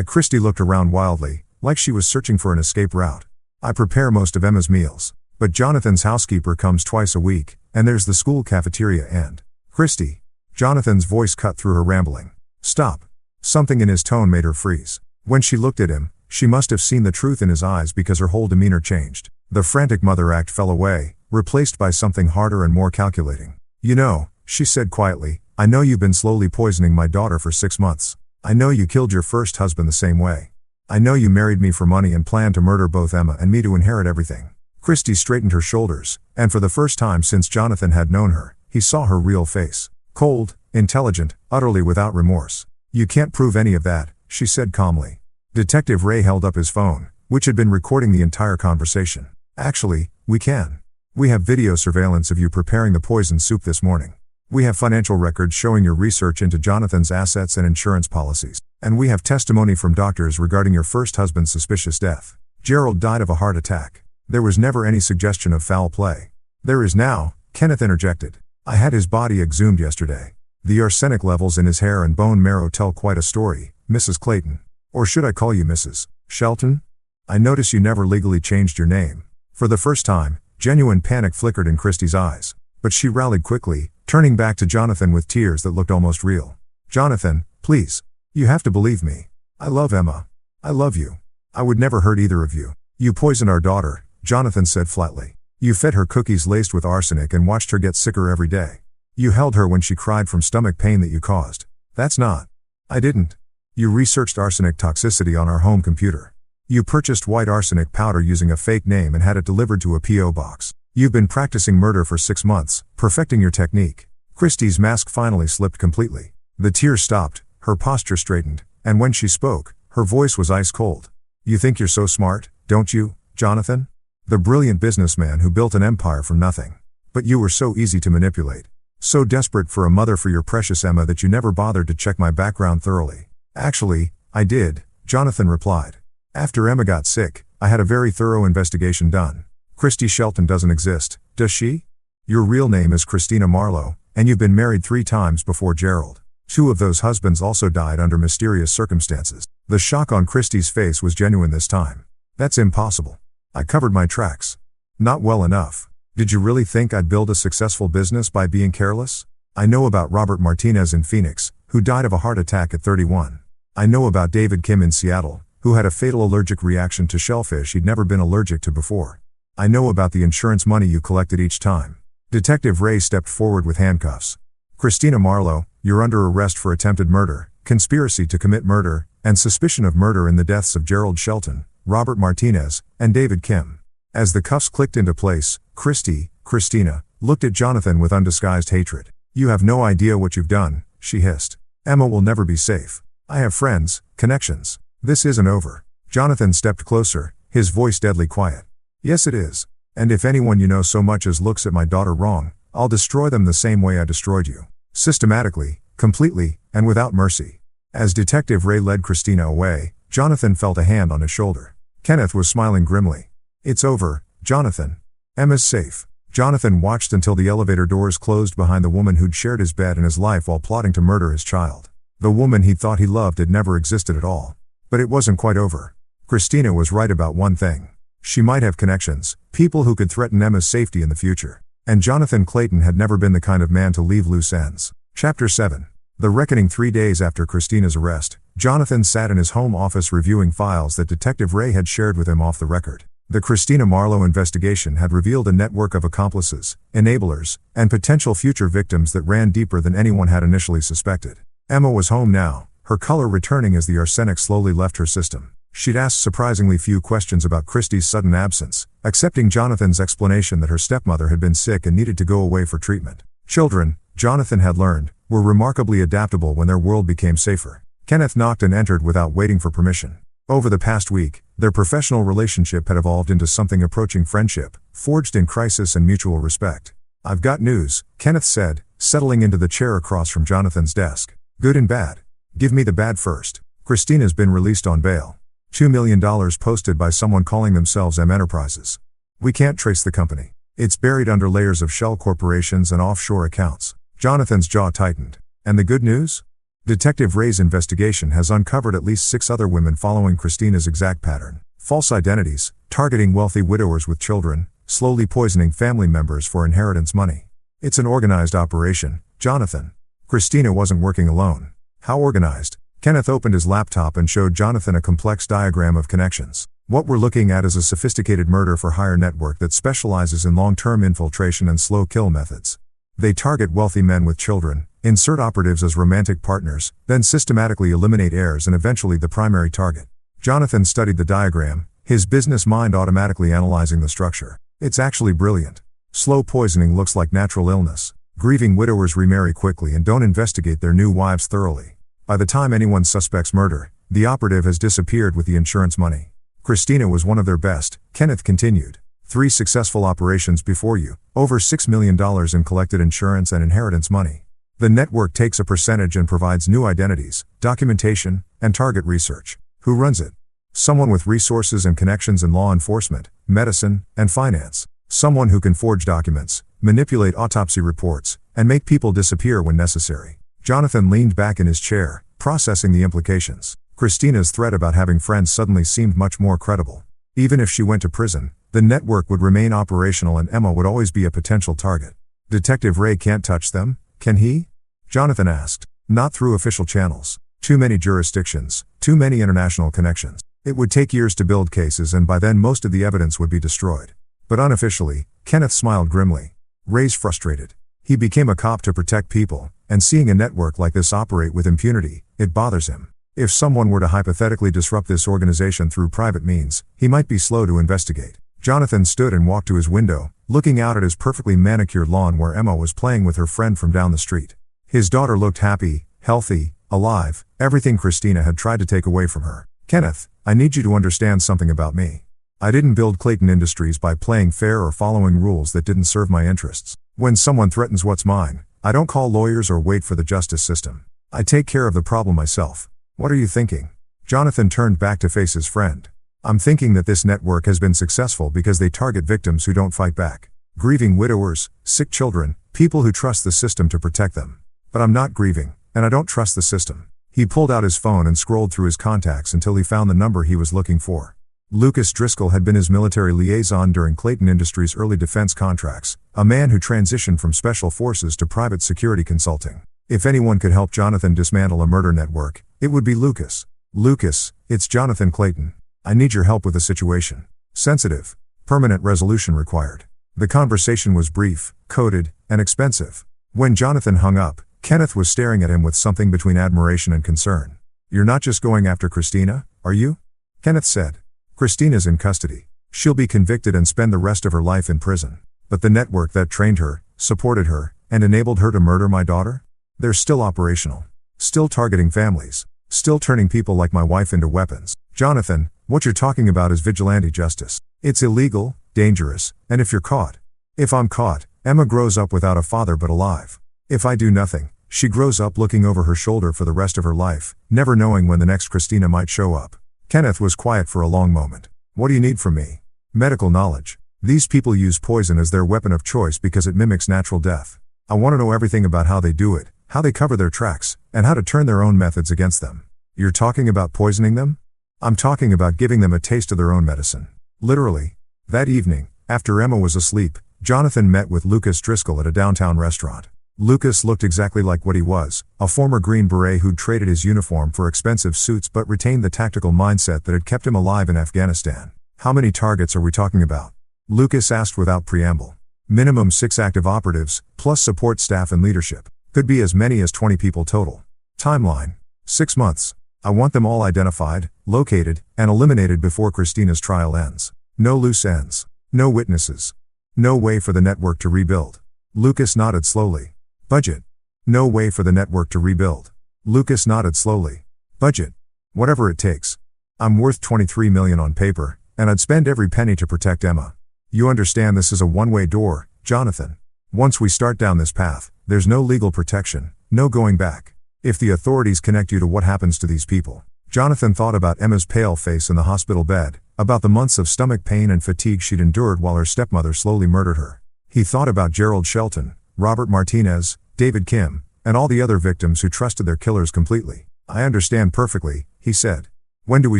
Christy looked around wildly, like she was searching for an escape route. I prepare most of Emma's meals, but Jonathan's housekeeper comes twice a week, and there's the school cafeteria and… Christy. Jonathan's voice cut through her rambling. Stop. Something in his tone made her freeze. When she looked at him, she must have seen the truth in his eyes because her whole demeanor changed. The frantic mother act fell away, replaced by something harder and more calculating. You know, she said quietly, I know you've been slowly poisoning my daughter for 6 months. I know you killed your first husband the same way. I know you married me for money and planned to murder both Emma and me to inherit everything. Christy straightened her shoulders, and for the first time since Jonathan had known her, he saw her real face. Cold, intelligent, utterly without remorse. You can't prove any of that, she said calmly. Detective Ray held up his phone, which had been recording the entire conversation. Actually, we can. We have video surveillance of you preparing the poison soup this morning. We have financial records showing your research into Jonathan's assets and insurance policies. And we have testimony from doctors regarding your first husband's suspicious death. Gerald died of a heart attack. There was never any suggestion of foul play. There is now, Kenneth interjected. I had his body exhumed yesterday. The arsenic levels in his hair and bone marrow tell quite a story, Mrs. Clayton. Or should I call you Mrs. Shelton? I notice you never legally changed your name. For the first time, genuine panic flickered in Christy's eyes. But she rallied quickly, turning back to Jonathan with tears that looked almost real. Jonathan, please. You have to believe me. I love Emma. I love you. I would never hurt either of you. You poisoned our daughter, Jonathan said flatly. You fed her cookies laced with arsenic and watched her get sicker every day. You held her when she cried from stomach pain that you caused. That's not. I didn't. You researched arsenic toxicity on our home computer. You purchased white arsenic powder using a fake name and had it delivered to a P.O. box. You've been practicing murder for 6 months, perfecting your technique. Christy's mask finally slipped completely. The tears stopped, her posture straightened, and when she spoke, her voice was ice cold. You think you're so smart, don't you, Jonathan? The brilliant businessman who built an empire from nothing. But you were so easy to manipulate. So desperate for a mother for your precious Emma that you never bothered to check my background thoroughly. Actually, I did, Jonathan replied. After Emma got sick, I had a very thorough investigation done. Christy Shelton doesn't exist, does she? Your real name is Christina Marlowe, and you've been married 3 times before Gerald. 2 of those husbands also died under mysterious circumstances. The shock on Christy's face was genuine this time. That's impossible. I covered my tracks. Not well enough. Did you really think I'd build a successful business by being careless? I know about Robert Martinez in Phoenix, who died of a heart attack at 31. I know about David Kim in Seattle, who had a fatal allergic reaction to shellfish he'd never been allergic to before. I know about the insurance money you collected each time. Detective Ray stepped forward with handcuffs. Christina Marlowe, you're under arrest for attempted murder, conspiracy to commit murder, and suspicion of murder in the deaths of Gerald Shelton, Robert Martinez, and David Kim. As the cuffs clicked into place, Christina, looked at Jonathan with undisguised hatred. You have no idea what you've done, she hissed. Emma will never be safe. I have friends, connections. This isn't over. Jonathan stepped closer, his voice deadly quiet. Yes it is. And if anyone you know so much as looks at my daughter wrong, I'll destroy them the same way I destroyed you. Systematically, completely, and without mercy. As Detective Ray led Christina away, Jonathan felt a hand on his shoulder. Kenneth was smiling grimly. It's over, Jonathan. Emma's safe. Jonathan watched until the elevator doors closed behind the woman who'd shared his bed and his life while plotting to murder his child. The woman he thought he loved had never existed at all. But it wasn't quite over. Christina was right about one thing. She might have connections, people who could threaten Emma's safety in the future. And Jonathan Clayton had never been the kind of man to leave loose ends. Chapter 7. The reckoning. 3 days after Christina's arrest, Jonathan sat in his home office reviewing files that Detective Ray had shared with him off the record. The Christina Marlowe investigation had revealed a network of accomplices, enablers, and potential future victims that ran deeper than anyone had initially suspected. Emma was home now, her color returning as the arsenic slowly left her system. She'd asked surprisingly few questions about Christy's sudden absence, accepting Jonathan's explanation that her stepmother had been sick and needed to go away for treatment. Children, Jonathan had learned, were remarkably adaptable when their world became safer. Kenneth knocked and entered without waiting for permission. Over the past week, their professional relationship had evolved into something approaching friendship, forged in crisis and mutual respect. I've got news, Kenneth said, settling into the chair across from Jonathan's desk. Good and bad. Give me the bad first. Christina's been released on bail. $2 million posted by someone calling themselves M Enterprises. We can't trace the company. It's buried under layers of shell corporations and offshore accounts. Jonathan's jaw tightened. And the good news? Detective Ray's investigation has uncovered at least 6 other women following Christina's exact pattern. False identities, targeting wealthy widowers with children, slowly poisoning family members for inheritance money. It's an organized operation, Jonathan. Christina wasn't working alone. How organized? Kenneth opened his laptop and showed Jonathan a complex diagram of connections. What we're looking at is a sophisticated murder-for-hire network that specializes in long-term infiltration and slow kill methods. They target wealthy men with children, insert operatives as romantic partners, then systematically eliminate heirs and eventually the primary target. Jonathan studied the diagram, his business mind automatically analyzing the structure. It's actually brilliant. Slow poisoning looks like natural illness. Grieving widowers remarry quickly and don't investigate their new wives thoroughly. By the time anyone suspects murder, the operative has disappeared with the insurance money. Christina was one of their best, Kenneth continued. 3 successful operations before you, over $6 million in collected insurance and inheritance money. The network takes a percentage and provides new identities, documentation, and target research. Who runs it? Someone with resources and connections in law enforcement, medicine, and finance. Someone who can forge documents, manipulate autopsy reports, and make people disappear when necessary. Jonathan leaned back in his chair, processing the implications. Christina's threat about having friends suddenly seemed much more credible. Even if she went to prison, the network would remain operational and Emma would always be a potential target. Detective Ray can't touch them, can he? Jonathan asked. Not through official channels. Too many jurisdictions, too many international connections. It would take years to build cases and by then most of the evidence would be destroyed. But unofficially, Kenneth smiled grimly. Ray's frustrated. He became a cop to protect people, and seeing a network like this operate with impunity, it bothers him. If someone were to hypothetically disrupt this organization through private means, he might be slow to investigate. Jonathan stood and walked to his window, looking out at his perfectly manicured lawn where Emma was playing with her friend from down the street. His daughter looked happy, healthy, alive, everything Christina had tried to take away from her. Kenneth, I need you to understand something about me. I didn't build Clayton Industries by playing fair or following rules that didn't serve my interests. When someone threatens what's mine, I don't call lawyers or wait for the justice system. I take care of the problem myself. What are you thinking? Jonathan turned back to face his friend. I'm thinking that this network has been successful because they target victims who don't fight back. Grieving widowers, sick children, people who trust the system to protect them. But I'm not grieving, and I don't trust the system. He pulled out his phone and scrolled through his contacts until he found the number he was looking for. Lucas Driscoll had been his military liaison during Clayton Industries' early defense contracts, a man who transitioned from special forces to private security consulting. If anyone could help Jonathan dismantle a murder network, it would be Lucas. Lucas, it's Jonathan Clayton. I need your help with a situation. Sensitive. Permanent resolution required. The conversation was brief, coded, and expensive. When Jonathan hung up, Kenneth was staring at him with something between admiration and concern. You're not just going after Christina, are you? Kenneth said. Christina's in custody. She'll be convicted and spend the rest of her life in prison. But the network that trained her, supported her, and enabled her to murder my daughter? They're still operational. Still targeting families. Still turning people like my wife into weapons. Jonathan, what you're talking about is vigilante justice. It's illegal, dangerous, and if you're caught. If I'm caught, Emma grows up without a father but alive. If I do nothing, she grows up looking over her shoulder for the rest of her life, never knowing when the next Christina might show up. Kenneth was quiet for a long moment. What do you need from me? Medical knowledge. These people use poison as their weapon of choice because it mimics natural death. I want to know everything about how they do it, how they cover their tracks, and how to turn their own methods against them. You're talking about poisoning them? I'm talking about giving them a taste of their own medicine. Literally. That evening, after Emma was asleep, Jonathan met with Lucas Driscoll at a downtown restaurant. Lucas looked exactly like what he was, a former Green Beret who'd traded his uniform for expensive suits but retained the tactical mindset that had kept him alive in Afghanistan. How many targets are we talking about? Lucas asked without preamble. Minimum 6 active operatives, plus support staff and leadership. Could be as many as 20 people total. Timeline. 6 months. I want them all identified, located, and eliminated before Christina's trial ends. No loose ends. No witnesses. No way for the network to rebuild. Lucas nodded slowly. Budget. No way for the network to rebuild. Lucas nodded slowly. Budget. Whatever it takes. I'm worth $23 million on paper, and I'd spend every penny to protect Emma. You understand this is a one-way door, Jonathan. Once we start down this path, there's no legal protection, no going back. If the authorities connect you to what happens to these people, Jonathan thought about Emma's pale face in the hospital bed, about the months of stomach pain and fatigue she'd endured while her stepmother slowly murdered her. He thought about Gerald Shelton, Robert Martinez, David Kim, and all the other victims who trusted their killers completely. "I understand perfectly," he said. "When do we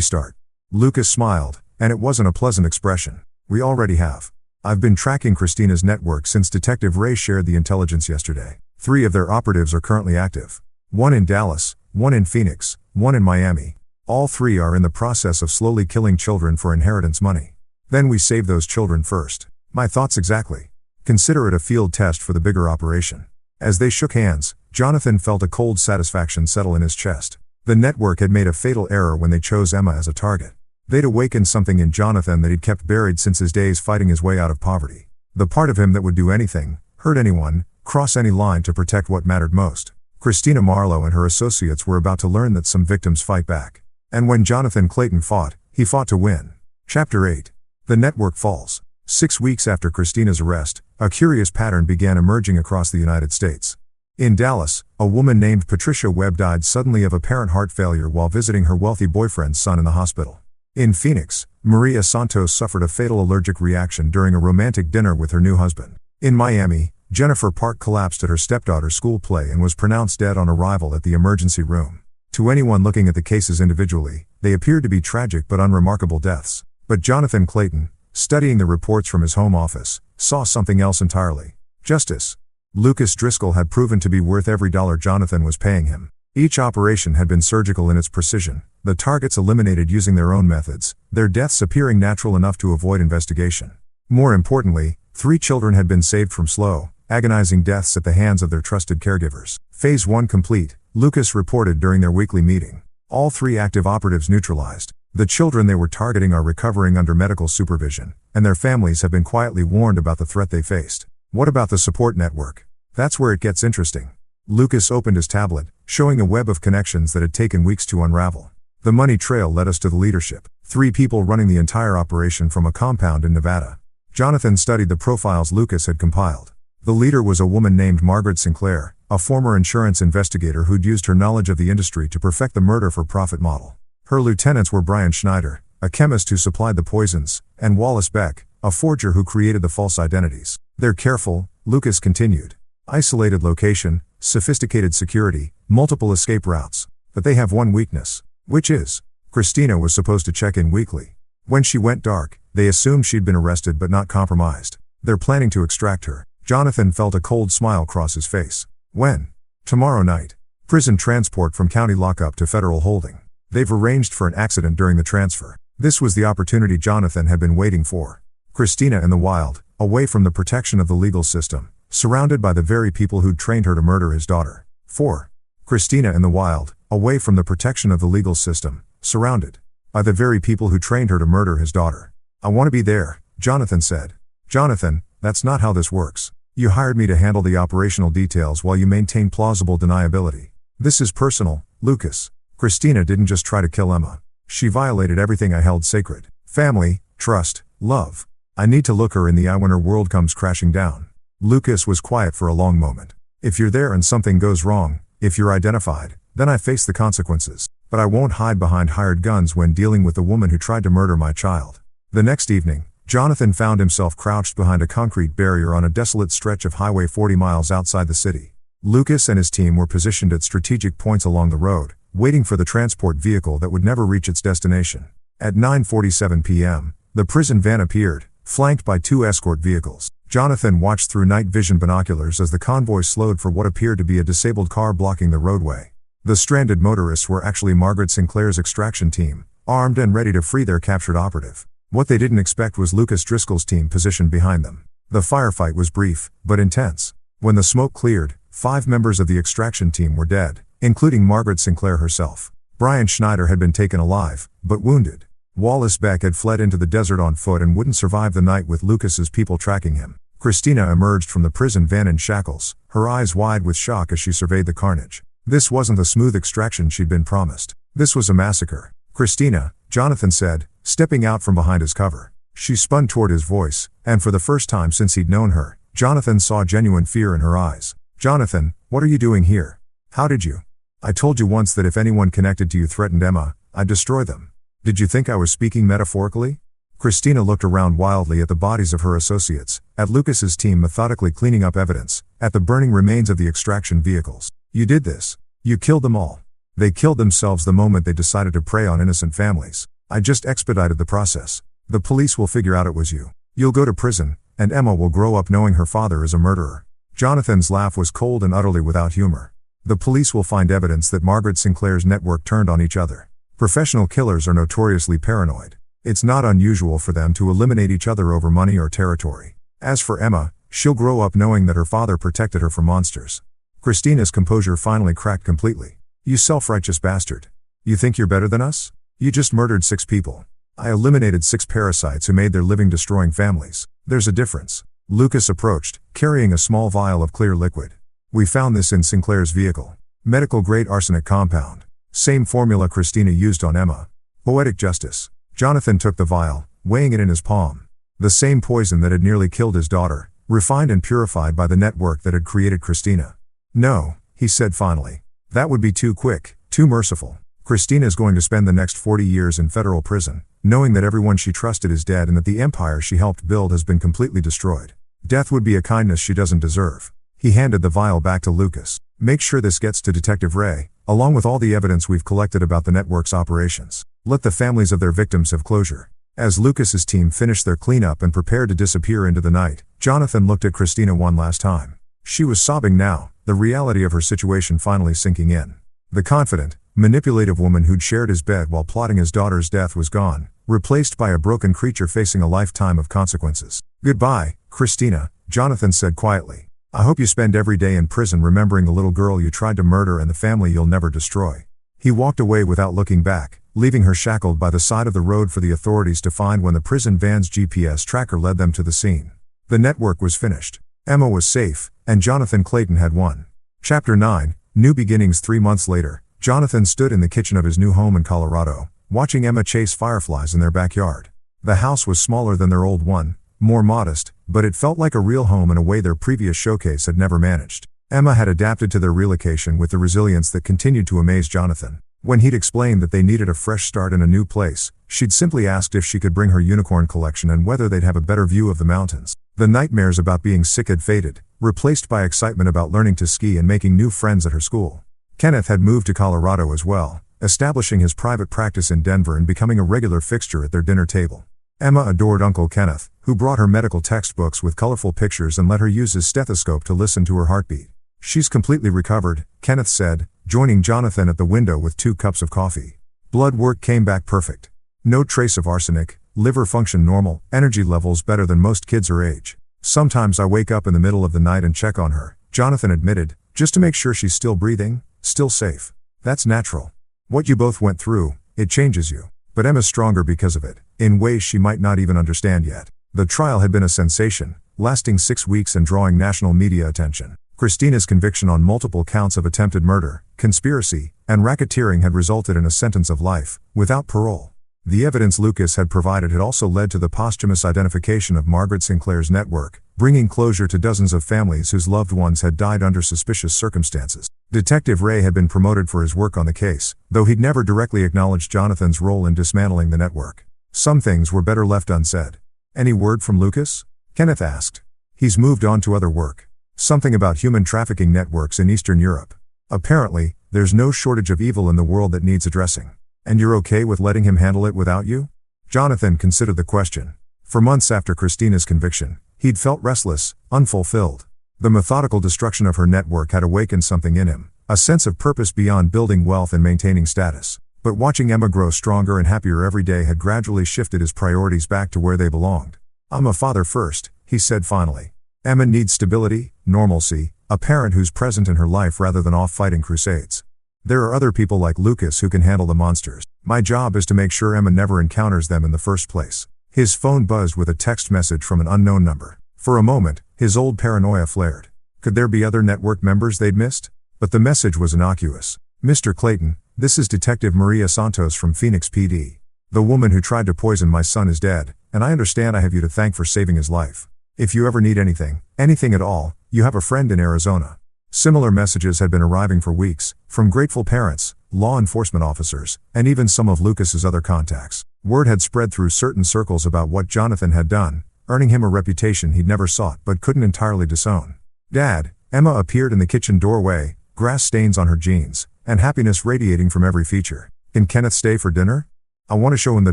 start?" Lucas smiled, and it wasn't a pleasant expression. "We already have. I've been tracking Christina's network since Detective Ray shared the intelligence yesterday. 3 of their operatives are currently active. 1 in Dallas, 1 in Phoenix, 1 in Miami. All 3 are in the process of slowly killing children for inheritance money. Then we save those children first." "My thoughts exactly. Consider it a field test for the bigger operation." As they shook hands, Jonathan felt a cold satisfaction settle in his chest. The network had made a fatal error when they chose Emma as a target. They'd awakened something in Jonathan that he'd kept buried since his days fighting his way out of poverty. The part of him that would do anything, hurt anyone, cross any line to protect what mattered most. Christina Marlowe and her associates were about to learn that some victims fight back. And when Jonathan Clayton fought, he fought to win. Chapter 8. The network falls. 6 weeks after Christina's arrest, a curious pattern began emerging across the United States. In Dallas, a woman named Patricia Webb died suddenly of apparent heart failure while visiting her wealthy boyfriend's son in the hospital. In Phoenix, Maria Santos suffered a fatal allergic reaction during a romantic dinner with her new husband. In Miami, Jennifer Park collapsed at her stepdaughter's school play and was pronounced dead on arrival at the emergency room. To anyone looking at the cases individually, they appeared to be tragic but unremarkable deaths. But Jonathan Clayton, studying the reports from his home office, saw something else entirely. Justice. Lucas Driscoll had proven to be worth every dollar Jonathan was paying him. Each operation had been surgical in its precision, the targets eliminated using their own methods, their deaths appearing natural enough to avoid investigation. More importantly, 3 children had been saved from slow, agonizing deaths at the hands of their trusted caregivers. Phase 1 complete, Lucas reported during their weekly meeting. All 3 active operatives neutralized. The children they were targeting are recovering under medical supervision, and their families have been quietly warned about the threat they faced. What about the support network? That's where it gets interesting. Lucas opened his tablet, showing a web of connections that had taken weeks to unravel. The money trail led us to the leadership. 3 people running the entire operation from a compound in Nevada. Jonathan studied the profiles Lucas had compiled. The leader was a woman named Margaret Sinclair, a former insurance investigator who'd used her knowledge of the industry to perfect the murder-for-profit model. Her lieutenants were Brian Schneider, a chemist who supplied the poisons, and Wallace Beck, a forger who created the false identities. "They're careful," Lucas continued. "Isolated location, sophisticated security, multiple escape routes. But they have one weakness. Which is, Christina was supposed to check in weekly. When she went dark, they assumed she'd been arrested but not compromised. They're planning to extract her." Jonathan felt a cold smile cross his face. "When?" "Tomorrow night. Prison transport from county lockup to federal holding. They've arranged for an accident during the transfer." This was the opportunity Jonathan had been waiting for. Christina in the wild, away from the protection of the legal system, surrounded by the very people who'd trained her to murder his daughter. 4. Christina in the wild, away from the protection of the legal system, surrounded by the very people who trained her to murder his daughter. "I want to be there," Jonathan said. "Jonathan, that's not how this works. You hired me to handle the operational details while you maintain plausible deniability. This is personal, Lucas. Christina didn't just try to kill Emma. She violated everything I held sacred. Family, trust, love. I need to look her in the eye when her world comes crashing down." Lucas was quiet for a long moment. "If you're there and something goes wrong, if you're identified, then I face the consequences. But I won't hide behind hired guns when dealing with the woman who tried to murder my child." The next evening, Jonathan found himself crouched behind a concrete barrier on a desolate stretch of Highway 40 miles outside the city. Lucas and his team were positioned at strategic points along the road, waiting for the transport vehicle that would never reach its destination. At 9:47 p.m., the prison van appeared, flanked by 2 escort vehicles. Jonathan watched through night vision binoculars as the convoy slowed for what appeared to be a disabled car blocking the roadway. The stranded motorists were actually Margaret Sinclair's extraction team, armed and ready to free their captured operative. What they didn't expect was Lucas Driscoll's team positioned behind them. The firefight was brief, but intense. When the smoke cleared, 5 members of the extraction team were dead, including Margaret Sinclair herself. Brian Schneider had been taken alive, but wounded. Wallace Beck had fled into the desert on foot and wouldn't survive the night with Lucas's people tracking him. Christina emerged from the prison van in shackles, her eyes wide with shock as she surveyed the carnage. This wasn't the smooth extraction she'd been promised. This was a massacre. "Christina," Jonathan said, stepping out from behind his cover. She spun toward his voice, and for the first time since he'd known her, Jonathan saw genuine fear in her eyes. "Jonathan, what are you doing here? How did you? I told you once that if anyone connected to you threatened Emma, I'd destroy them. Did you think I was speaking metaphorically? Christina looked around wildly at the bodies of her associates, at Lucas's team methodically cleaning up evidence, at the burning remains of the extraction vehicles. You did this. You killed them all. They killed themselves the moment they decided to prey on innocent families. I just expedited the process. The police will figure out it was you. You'll go to prison, and Emma will grow up knowing her father is a murderer. Jonathan's laugh was cold and utterly without humor. The police will find evidence that Margaret Sinclair's network turned on each other. Professional killers are notoriously paranoid. It's not unusual for them to eliminate each other over money or territory. As for Emma, she'll grow up knowing that her father protected her from monsters. Christina's composure finally cracked completely. You self-righteous bastard. You think you're better than us? You just murdered 6 people. I eliminated 6 parasites who made their living destroying families. There's a difference. Lucas approached, carrying a small vial of clear liquid. We found this in Sinclair's vehicle. Medical-grade arsenic compound. Same formula Christina used on Emma. Poetic justice. Jonathan took the vial, weighing it in his palm. The same poison that had nearly killed his daughter, refined and purified by the network that had created Christina. No, he said finally. That would be too quick, too merciful. Christina's going to spend the next 40 years in federal prison, knowing that everyone she trusted is dead and that the empire she helped build has been completely destroyed. Death would be a kindness she doesn't deserve. He handed the vial back to Lucas. Make sure this gets to Detective Ray, along with all the evidence we've collected about the network's operations. Let the families of their victims have closure. As Lucas's team finished their cleanup and prepared to disappear into the night, Jonathan looked at Christina one last time. She was sobbing now, the reality of her situation finally sinking in. The confident, manipulative woman who'd shared his bed while plotting his daughter's death was gone, replaced by a broken creature facing a lifetime of consequences. Goodbye, Christina, Jonathan said quietly. I hope you spend every day in prison remembering the little girl you tried to murder and the family you'll never destroy. He walked away without looking back, leaving her shackled by the side of the road for the authorities to find when the prison van's GPS tracker led them to the scene. The network was finished. Emma was safe, and Jonathan Clayton had won. Chapter 9, New Beginnings. 3 months later, Jonathan stood in the kitchen of his new home in Colorado, watching Emma chase fireflies in their backyard. The house was smaller than their old one, more modest, but it felt like a real home in a way their previous showcase had never managed. Emma had adapted to their relocation with the resilience that continued to amaze Jonathan. When he'd explained that they needed a fresh start in a new place, she'd simply asked if she could bring her unicorn collection and whether they'd have a better view of the mountains. The nightmares about being sick had faded, replaced by excitement about learning to ski and making new friends at her school. Kenneth had moved to Colorado as well, establishing his private practice in Denver and becoming a regular fixture at their dinner table. Emma adored Uncle Kenneth, who brought her medical textbooks with colorful pictures and let her use his stethoscope to listen to her heartbeat. She's completely recovered, Kenneth said, joining Jonathan at the window with 2 cups of coffee. Blood work came back perfect. No trace of arsenic, liver function normal, energy levels better than most kids her age. Sometimes I wake up in the middle of the night and check on her, Jonathan admitted, just to make sure she's still breathing, still safe. That's natural. What you both went through, it changes you. But Emma's stronger because of it, in ways she might not even understand yet. The trial had been a sensation, lasting 6 weeks and drawing national media attention. Christina's conviction on multiple counts of attempted murder, conspiracy, and racketeering had resulted in a sentence of life, without parole. The evidence Lucas had provided had also led to the posthumous identification of Margaret Sinclair's network, bringing closure to dozens of families whose loved ones had died under suspicious circumstances. Detective Ray had been promoted for his work on the case, though he'd never directly acknowledged Jonathan's role in dismantling the network. Some things were better left unsaid. Any word from Lucas? Kenneth asked. He's moved on to other work. Something about human trafficking networks in Eastern Europe. Apparently, there's no shortage of evil in the world that needs addressing. And you're okay with letting him handle it without you? Jonathan considered the question. For months after Christina's conviction, he'd felt restless, unfulfilled. The methodical destruction of her network had awakened something in him, a sense of purpose beyond building wealth and maintaining status. But watching Emma grow stronger and happier every day had gradually shifted his priorities back to where they belonged. I'm a father first, he said finally. Emma needs stability, normalcy, a parent who's present in her life rather than off fighting crusades. There are other people like Lucas who can handle the monsters. My job is to make sure Emma never encounters them in the first place. His phone buzzed with a text message from an unknown number. For a moment, his old paranoia flared. Could there be other network members they'd missed? But the message was innocuous. Mr. Clayton, this is Detective Maria Santos from Phoenix PD. The woman who tried to poison my son is dead, and I understand I have you to thank for saving his life. If you ever need anything at all, you have a friend in Arizona. Similar messages had been arriving for weeks, from grateful parents, law enforcement officers, and even some of Lucas's other contacts. Word had spread through certain circles about what Jonathan had done, earning him a reputation he'd never sought but couldn't entirely disown. "Dad," Emma appeared in the kitchen doorway, grass stains on her jeans, and happiness radiating from every feature. "Can Kenneth stay for dinner? I want to show him the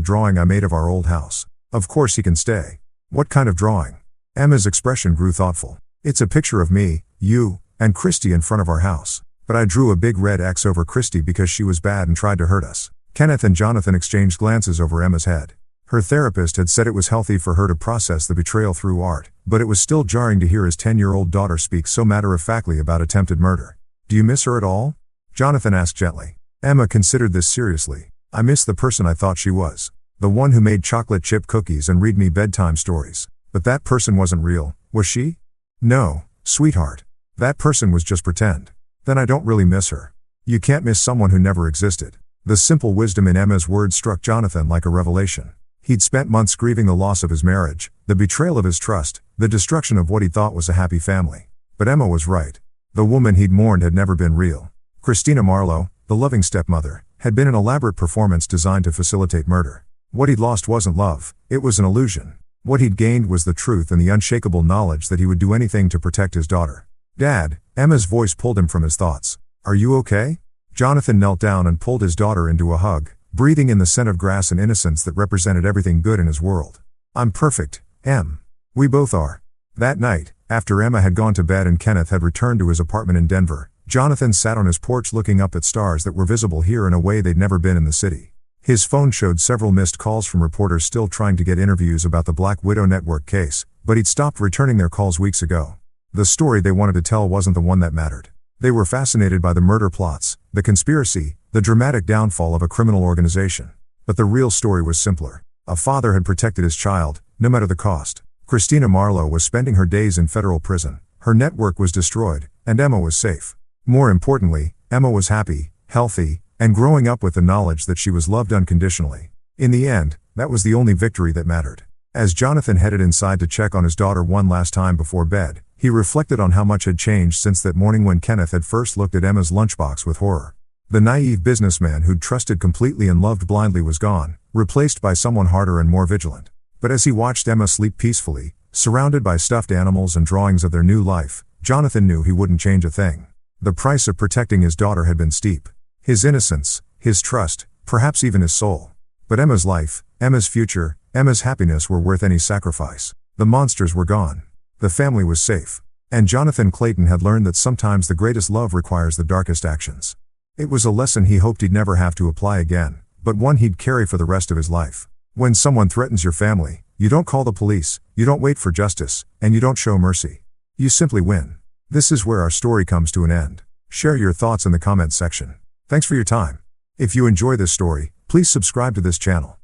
drawing I made of our old house." "Of course he can stay." "What kind of drawing?" Emma's expression grew thoughtful. "It's a picture of me, you, and Christy in front of our house. But I drew a big red X over Christy because she was bad and tried to hurt us." Kenneth and Jonathan exchanged glances over Emma's head. Her therapist had said it was healthy for her to process the betrayal through art, but it was still jarring to hear his 10-year-old daughter speak so matter-of-factly about attempted murder. "Do you miss her at all?" Jonathan asked gently. Emma considered this seriously. "I miss the person I thought she was. The one who made chocolate chip cookies and read me bedtime stories. But that person wasn't real, was she?" "No, sweetheart. That person was just pretend." "Then I don't really miss her." "You can't miss someone who never existed." The simple wisdom in Emma's words struck Jonathan like a revelation. He'd spent months grieving the loss of his marriage, the betrayal of his trust, the destruction of what he thought was a happy family. But Emma was right. The woman he'd mourned had never been real. Christina Marlowe, the loving stepmother, had been an elaborate performance designed to facilitate murder. What he'd lost wasn't love, it was an illusion. What he'd gained was the truth and the unshakable knowledge that he would do anything to protect his daughter. "Dad," Emma's voice pulled him from his thoughts. "Are you okay?" Jonathan knelt down and pulled his daughter into a hug, breathing in the scent of grass and innocence that represented everything good in his world. "I'm perfect, Em. We both are." That night, after Emma had gone to bed and Kenneth had returned to his apartment in Denver, Jonathan sat on his porch looking up at stars that were visible here in a way they'd never been in the city. His phone showed several missed calls from reporters still trying to get interviews about the Black Widow Network case, but he'd stopped returning their calls weeks ago. The story they wanted to tell wasn't the one that mattered. They were fascinated by the murder plots, the conspiracy, the dramatic downfall of a criminal organization. But the real story was simpler. A father had protected his child, no matter the cost. Christina Marlowe was spending her days in federal prison, her network was destroyed, and Emma was safe. More importantly, Emma was happy, healthy, and growing up with the knowledge that she was loved unconditionally. In the end, that was the only victory that mattered. As Jonathan headed inside to check on his daughter one last time before bed, he reflected on how much had changed since that morning when Kenneth had first looked at Emma's lunchbox with horror. The naive businessman who'd trusted completely and loved blindly was gone, replaced by someone harder and more vigilant. But as he watched Emma sleep peacefully, surrounded by stuffed animals and drawings of their new life, Jonathan knew he wouldn't change a thing. The price of protecting his daughter had been steep. His innocence, his trust, perhaps even his soul. But Emma's life, Emma's future, Emma's happiness were worth any sacrifice. The monsters were gone. The family was safe. And Jonathan Clayton had learned that sometimes the greatest love requires the darkest actions. It was a lesson he hoped he'd never have to apply again, but one he'd carry for the rest of his life. When someone threatens your family, you don't call the police, you don't wait for justice, and you don't show mercy. You simply win. This is where our story comes to an end. Share your thoughts in the comments section. Thanks for your time. If you enjoy this story, please subscribe to this channel.